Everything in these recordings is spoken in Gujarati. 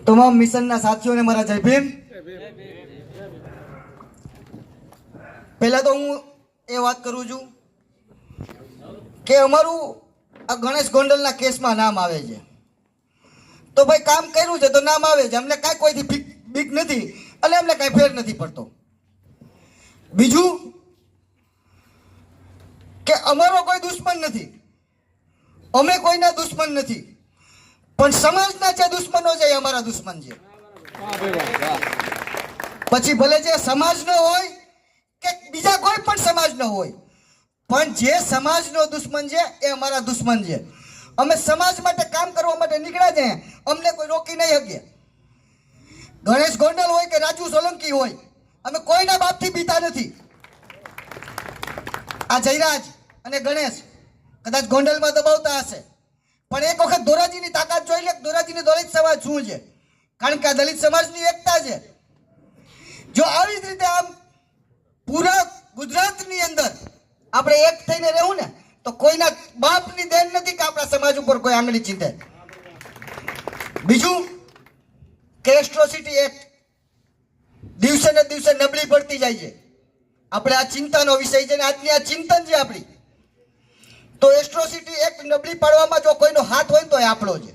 તમામ મિશનના સાથીઓને મારા જય ભીમ. પહેલા તો હું એ વાત કરું છું કે અમારું આ ગણેશ ગોંડલના કેસમાં નામ આવે છે, તો ભાઈ કામ કર્યું છે તો નામ આવે છે. અમને કાંઈ કોઈથી બીક નથી અને અમને કાંઈ ફેર નથી પડતો. બીજું કે અમારો કોઈ દુશ્મન નથી, અમે કોઈના દુશ્મન નથી, પણ સમાજના જે દુશ્મનો છે એ અમારા દુશ્મન છે. પછી ભલે જે સમાજનો હોય કે બીજા કોઈ પણ સમાજનો હોય, પણ જે સમાજનો દુશ્મન છે એ અમારા દુશ્મન છે. અમે સમાજ માટે કામ કરવા માટે નીકળ્યા છે, અમને કોઈ રોકી નહીં શકે. ગણેશ ગોંડલ હોય કે રાજુ સોલંકી હોય, અમે કોઈના બાપથી બીતા નથી. આ જયરાજ અને ગણેશ કદાચ ગોંડલમાં દબાવતા હશે, પણ એક વખત ધોરાજીની તાકાત જોઈ લે. ધોરાજીની દલિત સમાજ શું છે, કારણ કે આ દલિત સમાજની એકતા છે. જો આવી જ રીતે આમ પૂરા ગુજરાતની અંદર આપણે એક થઈને રહેવું ને, તો કોઈના બાપની દેન નથી કે આપણા સમાજ ઉપર કોઈ આંગળી ચીંધે. બીજું કે એટ્રોસિટી એક્ટ દિવસે ને દિવસે નબળી પડતી જાય છે. આપણે આ ચિંતાનો વિષય છે ને આજની આ ચિંતન છે આપણી. તો એટ્રોસિટી એક્ટ નબળી પાડવામાં જો કોઈનો હાથ હોય તો એ આપણો છે.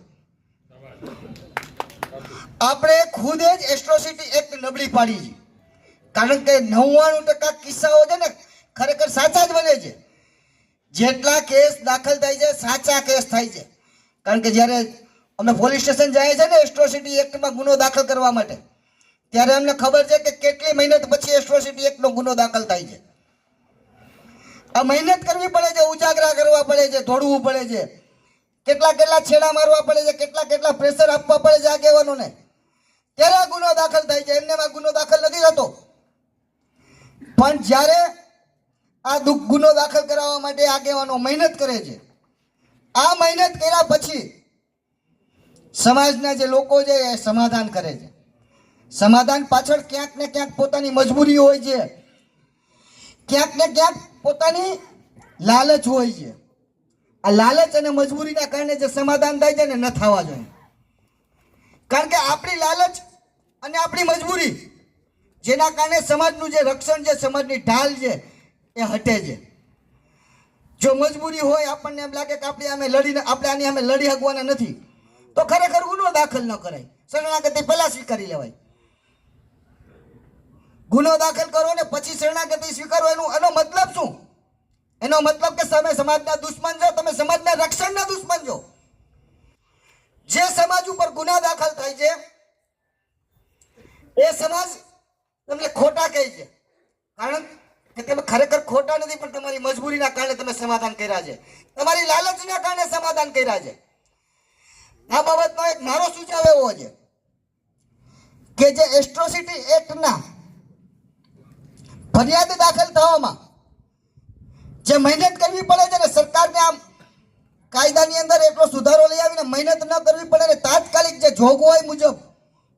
આપણે ખુદ જ એટ્રોસિટી એક્ટ નબળી પાડી છે, કારણ કે 99% કિસ્સાઓ છે ને ખરેખર સાચા જ બને છે. જેટલા કેસ દાખલ થાય છે સાચા કેસ થાય છે. કારણ કે જ્યારે અમે પોલીસ સ્ટેશન જાય છે ને એટ્રોસિટી એક્ટમાં ગુનો દાખલ કરવા માટે, ત્યારે અમને ખબર છે કે કેટલી મહેનત પછી એટ્રોસિટી એક્ટનો ગુનો દાખલ થાય છે. આ મહેનત કરવી પડે છે, ઉજાગરા કરવા પડે છે, દોડવું પડે છે, કેટલા છેડા મારવા પડે છે, કેટલા પ્રેશર આપવા પડે છે આગેવાનોને, ત્યારે આ ગુનો દાખલ થાય છે. એમનેમાં ગુનો દાખલ નથી થતો. પણ જ્યારે આ ગુનો દાખલ કરાવવા માટે આગેવાનો મહેનત કરે છે, આ મહેનત કર્યા પછી સમાજના જે લોકો છે એ સમાધાન કરે છે. સમાધાન પાછળ ક્યાંક ને ક્યાંક પોતાની મજબૂરી હોય છે, ક્યાંક ને ક્યાંક પોતાની લાલચ હોય છે. આ લાલચ અને મજબૂરીના કારણે જે સમાધાન થાય છે ને ન થવા જોઈએ. કારણ કે આપણી લાલચ અને આપણી મજબૂરી જેના કારણે સમાજનું જે રક્ષણ છે, સમાજની ઢાલ છે એ હટે છે. જો મજબૂરી હોય, આપણને એમ લાગે કે આપણે આની સામે લડી શકવાના નથી, તો ખરેખર ગુનો દાખલ ન કરાય. શરણાગતિ પહેલા સ્વીકારી લેવાય. ગુનો દાખલ કરો ને પછી શરણાગતિ સ્વીકારો, એનો મતલબ શું? એનો મતલબ કે તમે સમાજના દુશ્મન છો, તમે સમાજના રક્ષણના દુશ્મન છો. જે સમાજ ઉપર ગુના દાખલ થાય છે એ સમાજ તમને ખોટા કહે છે, કારણ કે તમે ખરેખર ખોટા નથી, પણ તમારી મજબૂરીના કારણે તમે સમાધાન કર્યા છે, તમારી લાલચના કારણે સમાધાન કર્યા છે. આ બાબતનો એક મારો સુઝાવ એવો છે કે જે એટ્રોસિટી એક્ટના ફરિયાદ દાખલ થવામાં જે મહેનત કરવી પડે છે ને, સરકારને આમ કાયદાની અંદર એટલો સુધારો લઈ આવીને મહેનત ન કરવી પડે ને, તાત્કાલિક જે જોગવાઈ મુજબ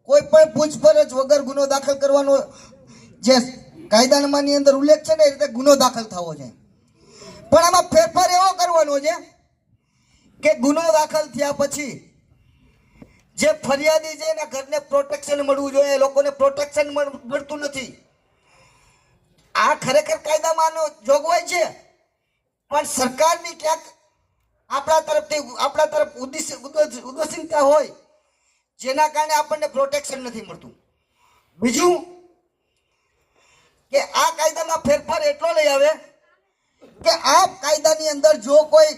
કોઈ પણ પૂછપરછ વગર ગુનો દાખલ કરવાનો જે કાયદાનામાની અંદર ઉલ્લેખ છે ને, એ રીતે ગુનો દાખલ થવો છે. પણ આમાં ફેરફાર એવો કરવાનો છે કે ગુનો દાખલ થયા પછી જે ફરિયાદી છે એના ઘરને પ્રોટેક્શન મળવું જોઈએ. લોકોને પ્રોટેક્શન મળતું નથી. આ ખરેખર કાયદામાં જોગવાઈ છે, પણ સરકારની ક્યાંક આપણા તરફ ઉદાસીનતા હોય, જેના કારણે આપણને પ્રોટેક્શન નથી મળતું. બીજું કે આ કાયદામાં ફેરફાર એટલો લઈ આવે કે આ કાયદાની અંદર જો કોઈ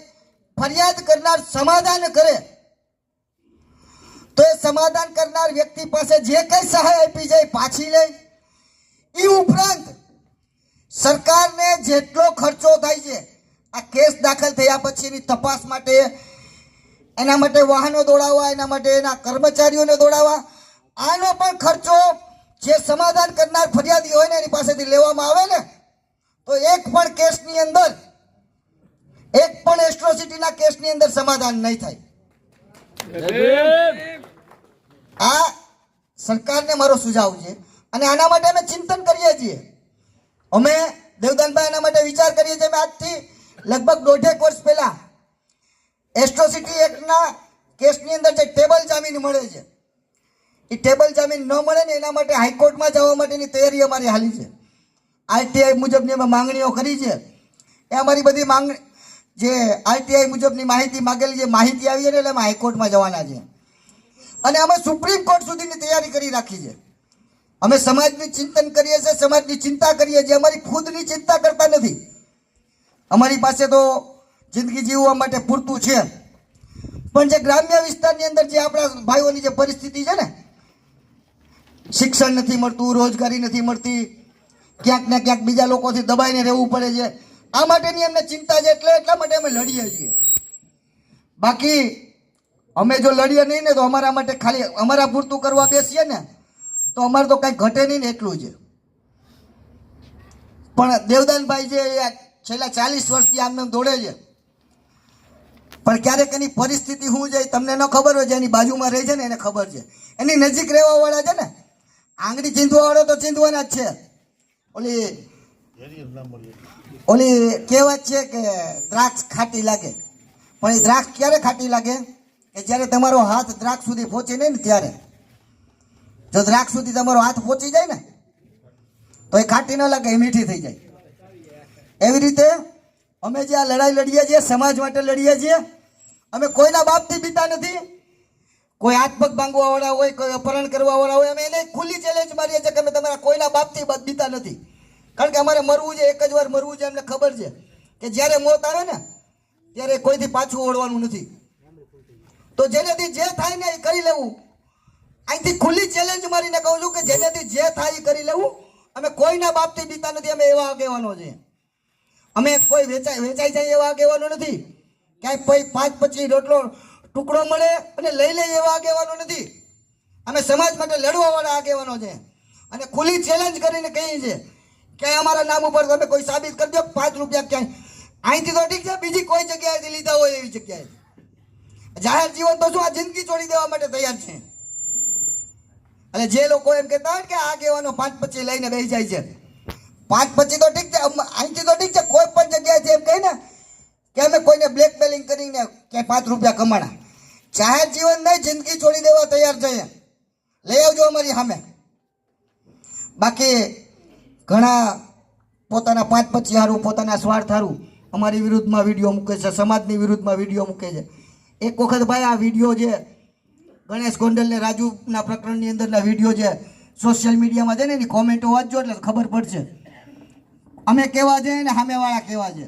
ફરિયાદ કરનાર સમાધાન કરે તો એ સમાધાન કરનાર વ્યક્તિ પાસે જે કઈ સહાય આપી જાય પાછી લે. એ ઉપરાંત સરકારને જેટલો ખર્ચો થાય છે આ કેસ દાખલ થયા પછીની તપાસ માટે, એના માટે વાહનો દોડાવવા, એના માટે એના કર્મચારીઓને દોડાવવા, આનો પણ ખર્ચો જે સમાધાન કરનાર ફરિયાદી હોય ને એની પાસેથી લેવામાં આવે ને, તો એક પણ કેસની અંદર, એક પણ એટ્રોસિટીના કેસની અંદર સમાધાન નહીં થાય. આ સરકારને મારો સુઝાવ છે અને આના માટે અમે ચિંતન કરીએ છીએ. અમે દેવદાનભાઈ એના માટે વિચાર કરીએ છીએ. અમે આજથી લગભગ 1.5 વર્ષ પહેલા એટ્રોસિટી એક્ટના કેસની અંદર જે ટેબલ જામીન મળે છે એ ટેબલ જામીન ન મળે ને એના માટે હાઈકોર્ટમાં જવા માટેની તૈયારી અમારી હાલી છે. આરટીઆઈ મુજબની અમે માંગણીઓ કરી છે. એ અમારી બધી માંગણી જે આરટીઆઈ મુજબની માહિતી માગેલી જે માહિતી આવી છે ને એટલે અમે હાઈકોર્ટમાં જવાના છે. અને અમે સુપ્રીમ કોર્ટ સુધીની તૈયારી કરી રાખી છે. અમે સમાજની ચિંતન કરીએ છીએ, સમાજની ચિંતા કરીએ છીએ, અમારી ખુદની ચિંતા કરતા નથી. અમારી પાસે તો જિંદગી જીવવા માટે પૂરતું છે, પણ જે ગ્રામ્ય વિસ્તારની અંદર જે આપણા ભાઈઓની જે પરિસ્થિતિ છે ને, શિક્ષણ નથી મળતું, રોજગારી નથી મળતી, ક્યાંક ને ક્યાંક બીજા લોકોથી દબાઈને રહેવું પડે છે, આ માટેની અમને ચિંતા છે. એટલા માટે અમે લડીએ છીએ. બાકી અમે જો લડીએ નહીં ને તો અમારા માટે ખાલી અમારા પૂરતું કરવા બેસીએ ને તો અમારે તો કાંઈ ઘટે નહીં ને એટલું છે. પણ દેવદાનભાઈ છે એ છેલ્લા 40 વર્ષથી આમને દોડે છે, પણ ક્યારેક એની પરિસ્થિતિ શું છે તમને ન ખબર હોય, જેની બાજુમાં રહે છે ને એને ખબર છે. એની નજીક રહેવાવાળા છે ને, આંગળી ચીંધવાવાળો તો ચીંધવાના જ છે. ઓલી કહેવત છે કે દ્રાક્ષ ખાટી લાગે, પણ એ દ્રાક્ષ ક્યારે ખાટી લાગે કે જ્યારે તમારો હાથ દ્રાક્ષ સુધી પહોંચે નહીં ને ત્યારે. જો દ્રાક્ષ સુધી તમારો હાથ પહોંચી જાય ને તો એ ખાટી ન લાગે, એ મીઠી થઈ જાય. એવી રીતે અમે જે આ લડાઈ લડીએ છીએ, સમાજ માટે લડીએ છીએ. અમે કોઈના બાપથી બીતા નથી. કોઈ હાથ પગ ભાંગવાવાળા હોય, કોઈ અપહરણ કરવાવાળા હોય, અમે એને ખુલ્લી ચેલેન્જ મારીએ છીએ કે અમે તમારા કોઈના બાપથી બીતા નથી. કારણ કે અમારે મરવું છે, એક જ વાર મરવું છે. અમને ખબર છે કે જ્યારે મોત આવે ને ત્યારે કોઈથી પાછું ઓળવાનું નથી. તો જેનેથી જે થાય ને એ કરી લેવું. અહીંથી ખુલ્લી ચેલેન્જ મારીને કહું છું કે જેનેથી જે થાય એ કરી લેવું. અમે કોઈના બાપથી બીતા નથી. અમે એવા આગેવાનો છે. અમે કોઈ વેચાઈ જાય એવા આગેવાનો નથી. ક્યાંય 5-25 રોટલો ટુકડો મળે અને લઈ લે એવા આગેવાનો નથી. અમે સમાજ માટે લડવાવાળા આગેવાનો છે. અને ખુલ્લી ચેલેન્જ કરીને કહીએ છીએ કે અમારા નામ ઉપર તમે કોઈ સાબિત કરી દો 5 રૂપિયા ક્યાંય. અહીંથી તો ઠીક છે, બીજી કોઈ જગ્યાએથી લીધા હોય એવી જગ્યાએ. જાહેર જીવન તો શું આ જિંદગી છોડી દેવા માટે તૈયાર છે. અને જે લોકો એમ કહેતા હોય કે આગેવાનો 5-25 લઈને બેસી જાય છે, 5-25 તો ઠીક છે, અહીંથી તો ઠીક છે, કોઈ પણ જગ્યાએ એમ કહે ને કે અમે કોઈને બ્લેકમેલિંગ કરીને કે 5 રૂપિયા કમાણા. જાહેર જીવન નહીં, જિંદગી છોડી દેવા તૈયાર છે. લઈ આવજો અમારી સામે. બાકી ઘણા પોતાના 5-25 હારું, પોતાના સ્વાર્થ હારું અમારી વિરુદ્ધમાં વિડીયો મૂકે છે, સમાજની વિરુદ્ધમાં વિડીયો મૂકે છે. એક વખત ભાઈ આ વિડીયો છે ગણેશ ગોંડલ ને રાજુના પ્રકરણની અંદરના વિડીયો છે સોશિયલ મીડિયામાં છે ને, એની કોમેન્ટો વાંચજો એટલે ખબર પડશે અમે કેવા છે ને સામેવાળા કેવા છે.